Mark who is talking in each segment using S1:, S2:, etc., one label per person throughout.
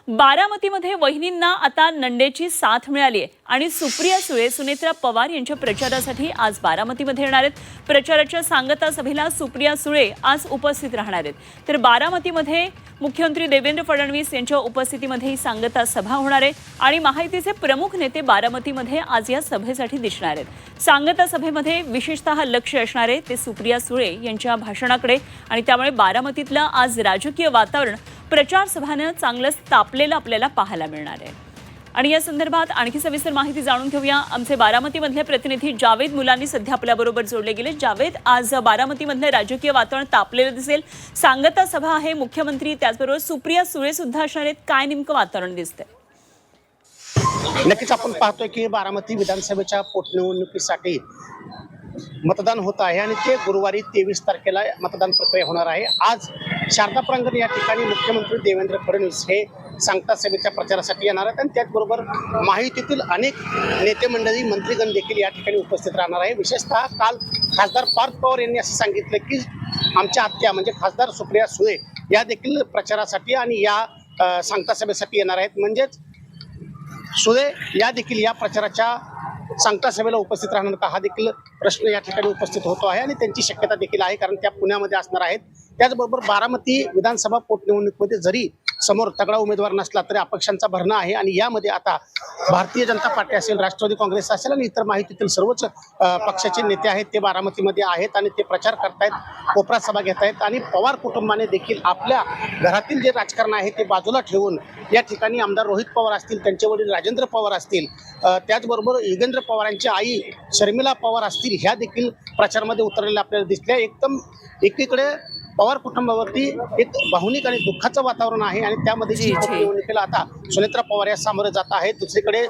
S1: बारामतीमध्ये वहिनींना आता नंडेची साथ मिळाली आहे आणि सुप्रिया सुळे सुनेत्रा पवार यांच्या प्रचारासाठी आज बारामतीमध्ये येणार आहेत। प्रचाराच्या सांगता सभेला सुप्रिया सुळे आज उपस्थित राहणार आहेत। तर बारामतीमध्ये मुख्यमंत्री देवेंद्र फडणवीस यांच्या उपस्थितीमध्ये ही सांगता सभा होणार आहे आणि महायुतीचे प्रमुख नेते बारामतीमध्ये आज या सभेसाठी दिसणार आहेत। सांगता सभेमध्ये विशेषतः लक्ष असणार आहे ते सुप्रिया सुळे यांच्या भाषणाकडे आणि त्यामुळे बारामतीतलं आज राजकीय वातावरण प्रचार सभानं चांगलंच तापलेलं आपल्याला पाहायला मिळणार आहे। आणि या संदर्भात आणखी सविस्तर माहिती जाणून घेऊया। आमचे बारामतीमधले प्रतिनिधी जावेद मुलानी सध्या आपल्याबरोबर जोडले गेले। जावेद, आज बारामतीमधलं राजकीय वातावरण तापलेलं दिसेल, सांगता सभा आहे, मुख्यमंत्री त्याचबरोबर सुप्रिया सुळे सुद्धा असणार आहेत, काय नेमकं वातावरण दिसतंय?
S2: नक्कीच आपण पाहतोय की बारामती विधानसभेच्या पोटनिवडणुकीसाठी मतदान होत आहे आणि ते गुरुवारी 23 तारखेला मतदान प्रक्रिया होणार आहे। आज शारदा प्रांगण या ठिकाणी मुख्यमंत्री देवेंद्र फडणवीस हे सांगता सभेच्या प्रचारासाठी येणार आहेत आणि त्याचबरोबर महायुतीतील अनेक नेते मंडळी मंत्रीगण देखील या ठिकाणी उपस्थित राहणार आहे। विशेषतः काल खासदार पार्थ पवार यांनी असं सांगितलं की आमच्या आत्या म्हणजे खासदार सुप्रिया सुळे या देखील प्रचारासाठी आणि या सांगता सभेसाठी येणार आहेत। म्हणजेच सुळे या देखील या प्रचाराच्या सांगता सभेला उपस्थित राहणार का, हा देखील प्रश्न या ठिकाणी उपस्थित होतो आहे आणि त्यांची शक्यता देखील आहे, कारण त्या पुण्यामध्ये असणार आहेत। त्याचबरोबर बारामती विधानसभा पोटनिवडणुकीमध्ये जरी समोर तगडा उमेदवार नसला तरी अपक्षांचा भरणा आहे आणि यामध्ये आता भारतीय जनता पार्टी असेल, राष्ट्रवादी काँग्रेस असेल आणि इतर माहितीतील सर्वच पक्षाचे नेते आहेत ते बारामतीमध्ये आहेत आणि ते प्रचार करतायत, कोपरा सभा घेत आहेत आणि पवार कुटुंबाने देखील आपल्या घरातील जे राजकारण आहे ते बाजूला ठेवून या ठिकाणी आमदार रोहित पवार असतील, त्यांचे वडील राजेंद्र पवार असतील, त्याचबरोबर युगेंद्र पवारांची आई शर्मिला पवार असतील, ह्या देखील प्रचारामध्ये उतरलेल्या आपल्याला दिसल्या। एकदम एकीकडे पवार कुटुंबावरती एक भावनिक आणि दुःखाचं वातावरण आहे आणि त्यामध्ये निवडणुकीला आता सुनेत्रा पवार या सामोरे जात आहेत। दुसरीकडे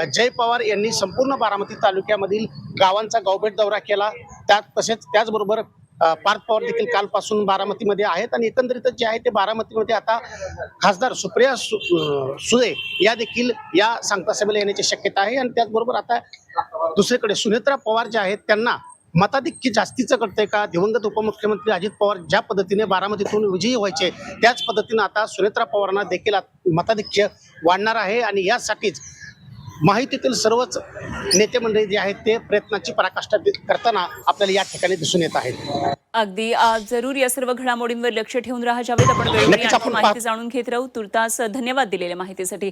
S2: जय पवार यांनी संपूर्ण बारामती तालुक्यामधील गावांचा गावभेट दौरा केला, त्याचबरोबर पार्थ पवार देखील कालपासून बारामतीमध्ये आहेत आणि एकंदरीतच जे आहे ते बारामतीमध्ये आता खासदार सुप्रिया सुळे या देखील या सांगता सभेला येण्याची शक्यता आहे। आणि त्याचबरोबर आता दुसरीकडे सुनेत्रा पवार जे आहेत त्यांना मताधिक्य जास्तीचं कळतंय का, दिवंगत उपमुख्यमंत्री अजित पवार ज्या पद्धतीने बारामतीतून विजयी व्हायचे त्याच पद्धतीने आता सुनेत्रा पवारांना देखील मताधिक्य वाढणार आहे आणि यासाठीच माहितीतील सर्वच नेते मंडळी जे आहेत ते प्रयत्नाची पराकाष्ठा करताना आपल्याला या ठिकाणी दिसून येत आहेत।
S1: अगदी जरूर या सर्व घडामोडींवर लक्ष ठेवून राहा जावेद। आपण वेळोवेळी माहिती जाणून घेत राहू। तुर्तास धन्यवाद दिलेल्या माहितीसाठी।